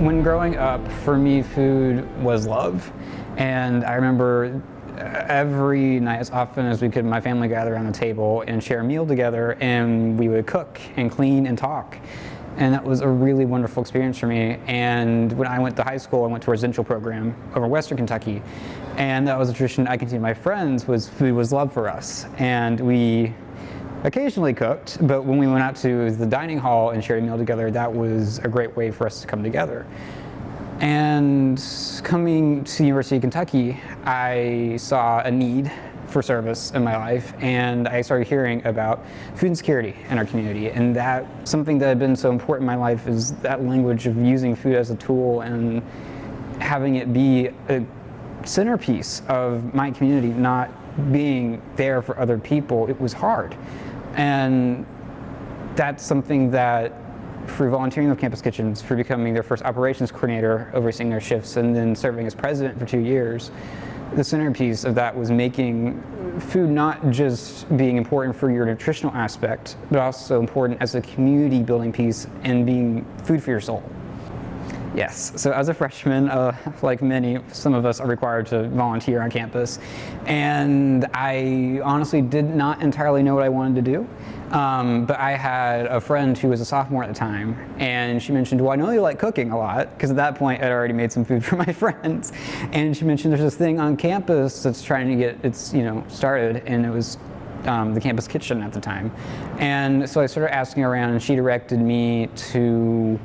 When growing up, for me, food was love. And I remember every night, as often as we could, my family gather around the table and share a meal together, and we would cook and clean and talk. And that was a really wonderful experience for me. And when I went to high school, I went to a residential program over Western Kentucky. And that was a tradition I continued with my friends, was food was love for us. And we occasionally cooked, but when we went out to the dining hall and shared a meal together, that was a great way for us to come together. And coming to the University of Kentucky, I saw a need for service in my life, and I started hearing about food insecurity in our community. And that something that had been so important in my life is that language of using food as a tool and having it be a centerpiece of my community, not being there for other people. It was hard. And that's something that, through volunteering with Campus Kitchens, for becoming their first operations coordinator, overseeing their shifts, and then serving as president for 2 years, the centerpiece of that was making food not just being important for your nutritional aspect, but also important as a community building piece and being food for your soul. Yes, so as a freshman, like some of us are required to volunteer on campus, and I honestly did not entirely know what I wanted to do, but I had a friend who was a sophomore at the time, and she mentioned, well, I know you like cooking a lot, because at that point I'd already made some food for my friends, and she mentioned there's this thing on campus that's trying to get its started, and it was the campus kitchen at the time. And so I started asking around, and she directed me to,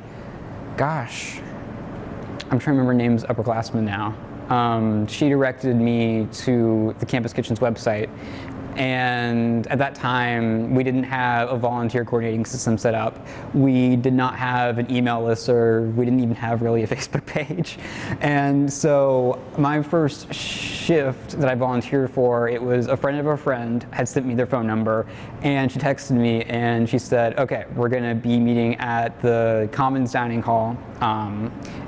I'm trying to remember names of upperclassmen now. She directed me to the Campus Kitchen's website. And at that time, we didn't have a volunteer coordinating system set up. We did not have an email listserv. We didn't even have really a Facebook page. And so my first shift that I volunteered for, it was a friend of a friend had sent me their phone number, and she texted me and she said, okay, we're gonna be meeting at the Commons Dining Hall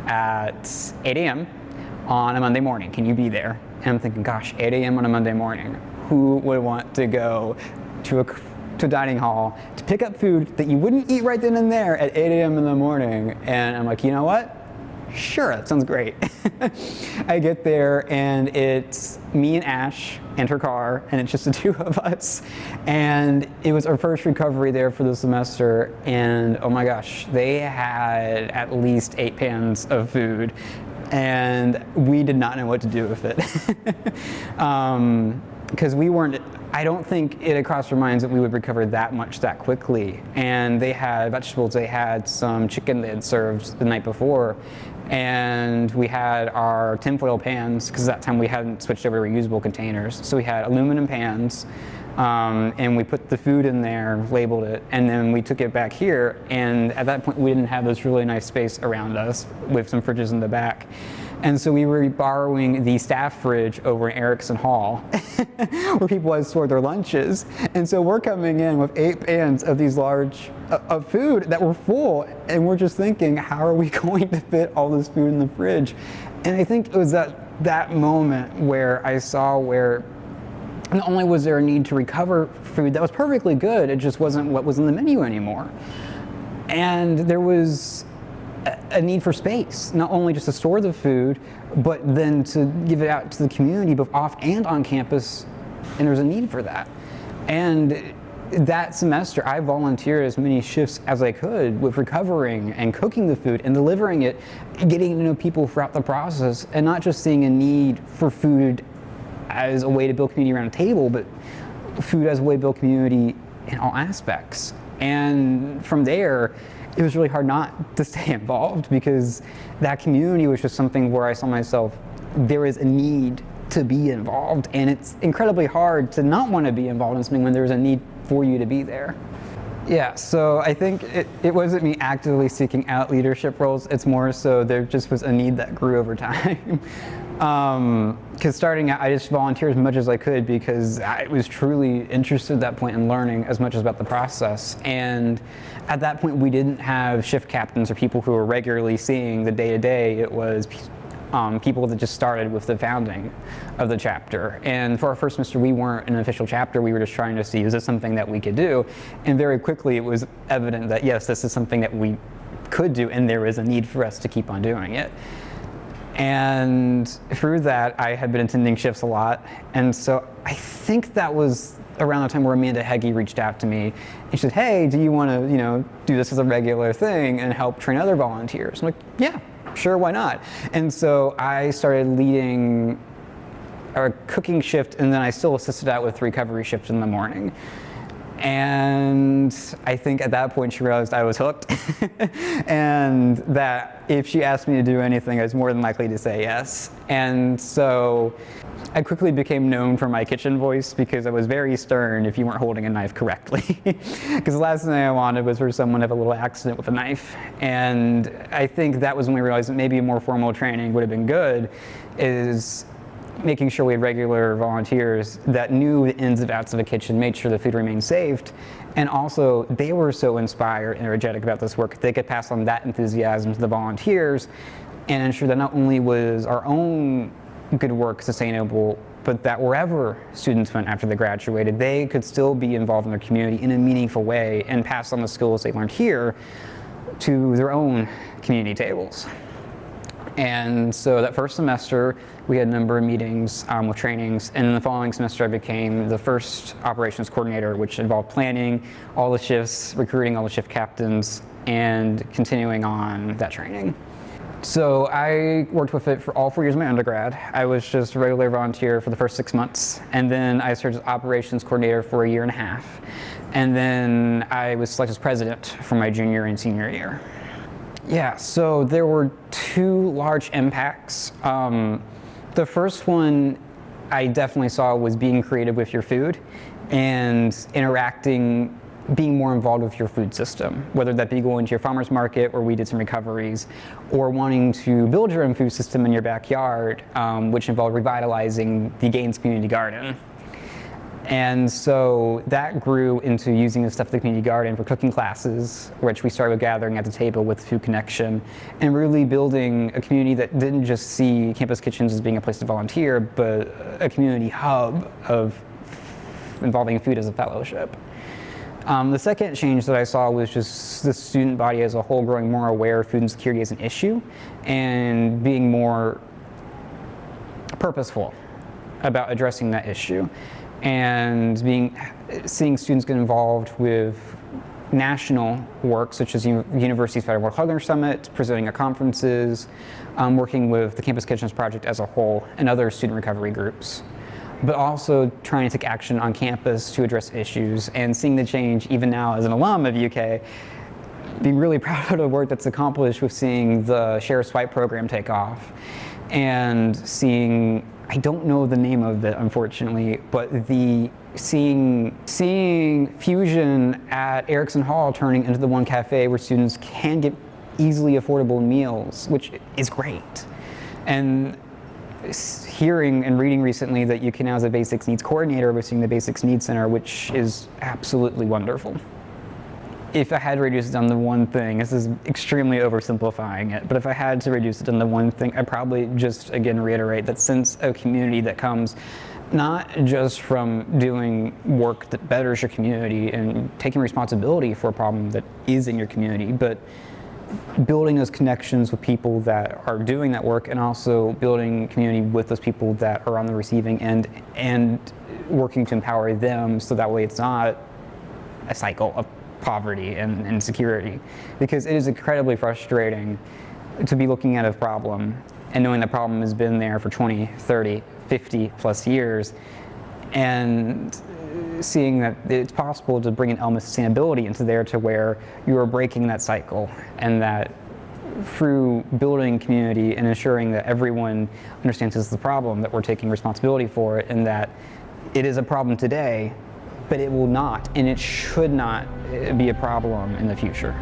at 8 a.m. on a Monday morning. Can you be there? And I'm thinking, gosh, 8 a.m. on a Monday morning. Who would want to go to a dining hall to pick up food that you wouldn't eat right then and there at 8 a.m. in the morning? And I'm like, you know what? Sure, that sounds great. I get there, and it's me and Ash and her car, and it's just the two of us. And it was our first recovery there for the semester, and oh my gosh, they had at least 8 pans of food, and we did not know what to do with it. Because I don't think it had crossed our minds that we would recover that much that quickly. And they had vegetables, they had some chicken they had served the night before, and we had our tinfoil pans, because at that time we hadn't switched over to reusable containers. So we had aluminum pans, and we put the food in there, labeled it, and then we took it back here. And at that point we didn't have this really nice space around us with some fridges in the back. And so we were borrowing the staff fridge over in Erickson Hall, where people had stored their lunches. And so we're coming in with 8 pans of these large of food that were full, and we're just thinking, how are we going to fit all this food in the fridge? And I think it was that moment where I saw where not only was there a need to recover food that was perfectly good, it just wasn't what was in the menu anymore. And there was a need for space, not only just to store the food, but then to give it out to the community, both off and on campus, and there's a need for that. And that semester, I volunteered as many shifts as I could with recovering and cooking the food and delivering it, getting to know people throughout the process, and not just seeing a need for food as a way to build community around a table, but food as a way to build community in all aspects. And from there, it was really hard not to stay involved, because that community was just something where I saw myself, there is a need to be involved, and it's incredibly hard to not want to be involved in something when there's a need for you to be there. Yeah, so I think it wasn't me actively seeking out leadership roles, it's more so there just was a need that grew over time. Because starting out, I just volunteered as much as I could, because I was truly interested at that point in learning as much about the process. And at that point, we didn't have shift captains or people who were regularly seeing the day-to-day. It was people that just started with the founding of the chapter. And for our first semester, we weren't an official chapter. We were just trying to see, is this something that we could do? And very quickly, it was evident that yes, this is something that we could do, and there is a need for us to keep on doing it. And through that, I had been attending shifts a lot, and so I think that was around the time where Amanda Heggie reached out to me, and she said, "Hey, do you want to, do this as a regular thing and help train other volunteers?" I'm like, "Yeah, sure, why not?" And so I started leading a cooking shift, and then I still assisted out with recovery shift in the morning. And I think at that point she realized I was hooked and that if she asked me to do anything, I was more than likely to say yes. And so I quickly became known for my kitchen voice because I was very stern if you weren't holding a knife correctly. Because the last thing I wanted was for someone to have a little accident with a knife. And I think that was when we realized that maybe a more formal training would have been good, is making sure we had regular volunteers that knew the ins and outs of a kitchen, made sure the food remained safe, and also they were so inspired and energetic about this work, they could pass on that enthusiasm to the volunteers and ensure that not only was our own good work sustainable, but that wherever students went after they graduated, they could still be involved in their community in a meaningful way and pass on the skills they learned here to their own community tables. And so that first semester, we had a number of meetings with trainings, and in the following semester I became the first operations coordinator, which involved planning all the shifts, recruiting all the shift captains, and continuing on that training. So I worked with it for all 4 years of my undergrad. I was just a regular volunteer for the first 6 months, and then I served as operations coordinator for a year and a half. And then I was selected as president for my junior and senior year. Yeah, so there were 2 large impacts. The first one I definitely saw was being creative with your food and interacting, being more involved with your food system, whether that be going to your farmer's market where we did some recoveries, or wanting to build your own food system in your backyard, which involved revitalizing the Gaines Community Garden. And so that grew into using the stuff at the community garden for cooking classes, which we started gathering at the table with Food Connection, and really building a community that didn't just see campus kitchens as being a place to volunteer, but a community hub of involving food as a fellowship. The second change that I saw was just the student body as a whole growing more aware of food insecurity as an issue and being more purposeful about addressing that issue, and seeing students get involved with national work such as University's Federal World Hunger Summit, presenting at conferences, working with the Campus Kitchens Project as a whole and other student recovery groups, but also trying to take action on campus to address issues, and seeing the change even now as an alum of UK, being really proud of the work that's accomplished with seeing the Share Swipe program take off, and seeing, I don't know the name of it unfortunately, but seeing Fusion at Erickson Hall turning into the one cafe where students can get easily affordable meals, which is great. And hearing and reading recently that you can now as a basics needs coordinator overseeing the Basics Needs Center, which is absolutely wonderful. If I had to reduce it down to one thing, this is extremely oversimplifying it, but if I had to reduce it down to one thing, I'd probably just again reiterate that sense of community that comes not just from doing work that betters your community and taking responsibility for a problem that is in your community, but building those connections with people that are doing that work, and also building community with those people that are on the receiving end and working to empower them, so that way it's not a cycle of poverty and insecurity. Because it is incredibly frustrating to be looking at a problem and knowing the problem has been there for 20, 30, 50 plus years, and seeing that it's possible to bring an element of sustainability into there to where you are breaking that cycle, and that through building community and ensuring that everyone understands this is the problem, that we're taking responsibility for it, and that it is a problem today, but it will not and it should not be a problem in the future.